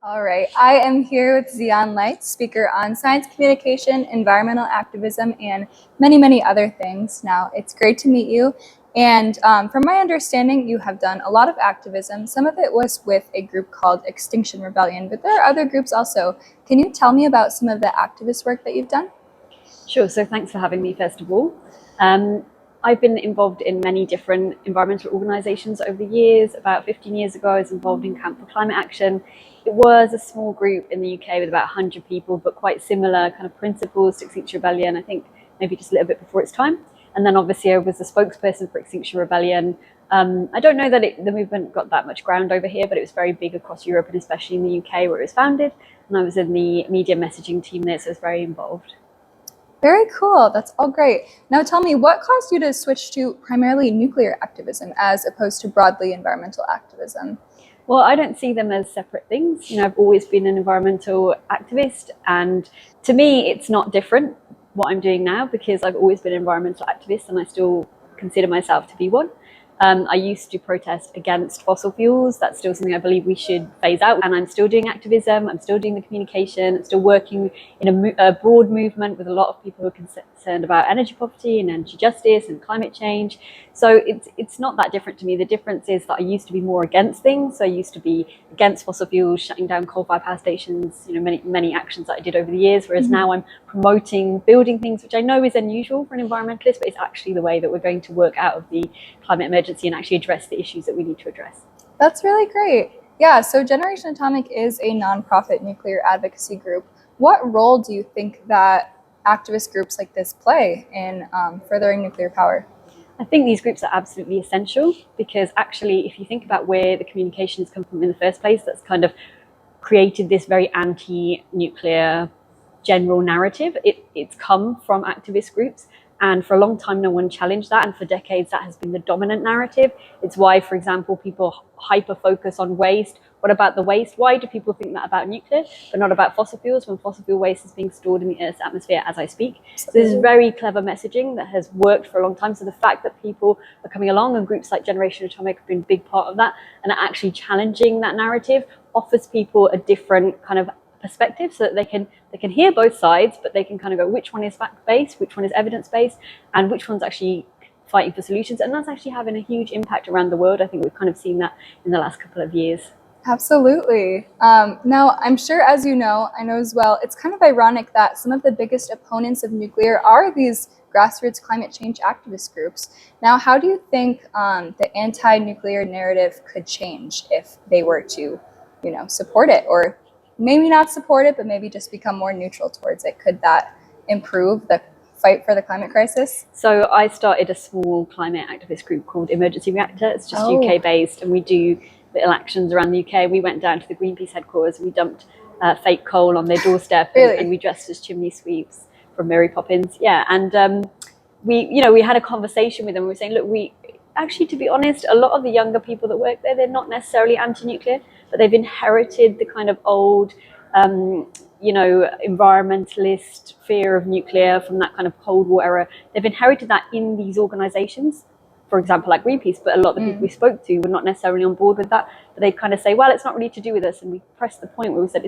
All right, I am here with Zion Light, speaker on science communication, environmental activism, and many, many other things. Now, it's great to meet you. And from my understanding, you have done a lot of activism. Some of it was with a group called Extinction Rebellion, but there are other groups also. Can you tell me about some of the activist work that you've done? Sure. So thanks for having me, first of all. I've been involved in many different environmental organisations over the years. About 15 years ago, I was involved in Camp for Climate Action. It was a small group in the UK with about 100 people, but quite similar kind of principles to Extinction Rebellion, I think maybe just a little bit before its time. And then obviously I was the spokesperson for Extinction Rebellion. I don't know that the movement got that much ground over here, but it was very big across Europe and especially in the UK where it was founded. And I was in the media messaging team there, so I was very involved. Very cool. That's all great. Now tell me, what caused you to switch to primarily nuclear activism as opposed to broadly environmental activism? Well, I don't see them as separate things. I've always been an environmental activist, and to me, it's not different what I'm doing now because I've always been an environmental activist and I still consider myself to be one. I used to protest against fossil fuels. That's still something I believe we should phase out. And I'm still doing activism. I'm still doing the communication. I'm still working in a broad movement with a lot of people who are concerned about energy poverty and energy justice and climate change. So it's not that different to me. The difference is that I used to be more against things. So I used to be against fossil fuels, shutting down coal-fired power stations, many actions that I did over the years. Whereas now I'm promoting building things, which I know is unusual for an environmentalist, but it's actually the way that we're going to work out of the climate emergency and actually address the issues that we need to address. That's really great. Yeah, so Generation Atomic is a nonprofit nuclear advocacy group. What role do you think that activist groups like this play in furthering nuclear power? I think these groups are absolutely essential because actually, if you think about where the communication has come from in the first place, that's kind of created this very anti-nuclear general narrative. It's come from activist groups. And for a long time, no one challenged that. And for decades, that has been the dominant narrative. It's why, for example, people hyper-focus on waste. What about the waste? Why do people think that about nuclear, but not about fossil fuels when fossil fuel waste is being stored in the Earth's atmosphere as I speak? So this is very clever messaging that has worked for a long time. So the fact that people are coming along and groups like Generation Atomic have been a big part of that and are actually challenging that narrative offers people a different kind of perspective so that they can hear both sides, but they can kind of go, which one is fact-based, which one is evidence-based, and which one's actually fighting for solutions. And that's actually having a huge impact around the world. I think we've kind of seen that in the last couple of years. Absolutely. Now, I'm sure, as you know, I know as well, it's kind of ironic that some of the biggest opponents of nuclear are these grassroots climate change activist groups. Now, how do you think the anti-nuclear narrative could change if they were to, support it, or maybe not support it, but maybe just become more neutral towards it? Could that improve the fight for the climate crisis? So I started a small climate activist group called Emergency Reactor. It's just UK based, and we do little actions around the UK. We went down to the Greenpeace headquarters and we dumped fake coal on their doorstep. Really? And we dressed as chimney sweeps from Mary Poppins. Yeah, and we had a conversation with them. We were saying, look, actually, to be honest, a lot of the younger people that work there, they're not necessarily anti-nuclear, but they've inherited the kind of old, environmentalist fear of nuclear from that kind of Cold War era. They've inherited that in these organizations, for example, like Greenpeace, but a lot of the people we spoke to were not necessarily on board with that. But they'd kind of say, well, it's not really to do with us. And we pressed the point where we said,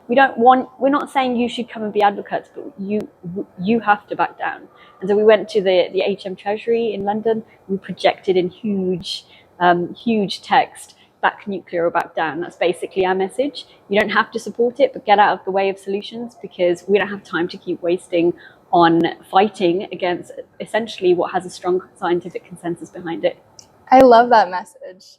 we're not saying you should come and be advocates, but you have to back down. And so we went to the HM Treasury in London. We projected in huge text, back nuclear or back down. That's basically our message. You don't have to support it, but get out of the way of solutions because we don't have time to keep wasting on fighting against essentially what has a strong scientific consensus behind it. I love that message.